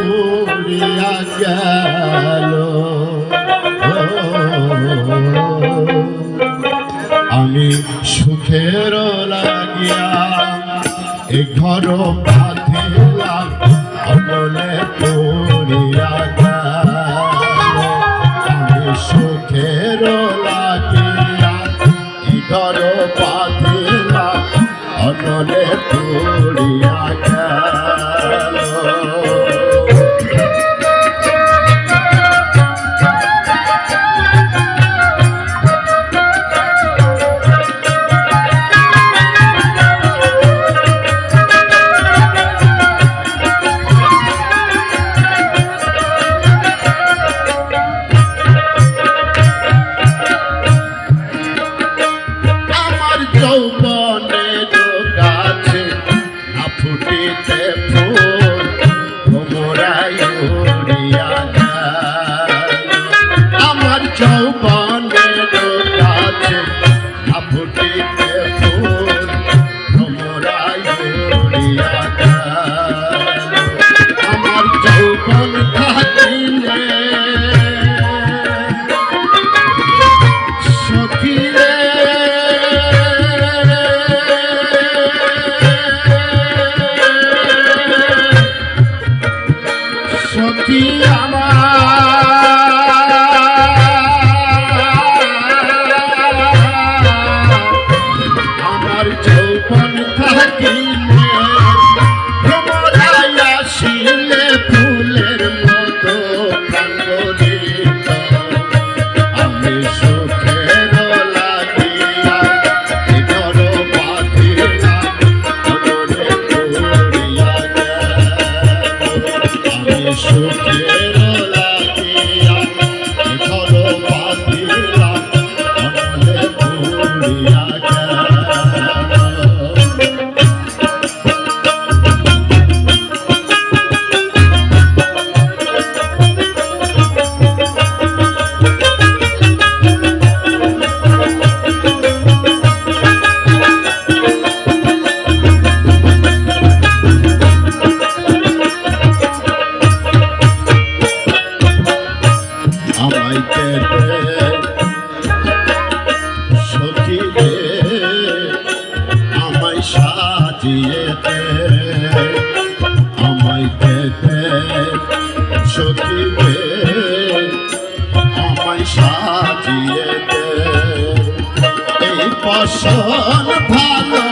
পুড়িয়া গেল। আমি সুখের লাগিয়া এ ঘর বাঁধিলাম, অনলে পুড়িয়া গেল। আমি সুখের লাগিয়া এ ঘর বাঁধিলাম, অনলে পুড়িয়া গেল। যৌবনের গাছে না ফুটিতে ফুল, ভ্রমরায় উড়িয়া গেল। আমার যৌবনের গাছে না ফুটিতে ফুল, ভ্রমরায় উড়িয়া গেল। আমার যৌবন থাকিলে সখিরে সখী আমার যৌবন থাকিলে ভ্রমরায় আসিলে ফুলের মতো প্রাঙ্গলিত। আমি সুখের লাগিয়া এ ঘর বাঁধিলাম, অনলে পুড়িয়া গেল। আমি সুখের লাগিয়া এ ঘর বাঁধিলাম, অনলে পুড়িয়া গেল। আমায় কেটে সখী রে, আমায় সাজিয়ে দে। আমায় কেটে সখী রে, আমায় সাজিয়ে দে। এই পশন ভালো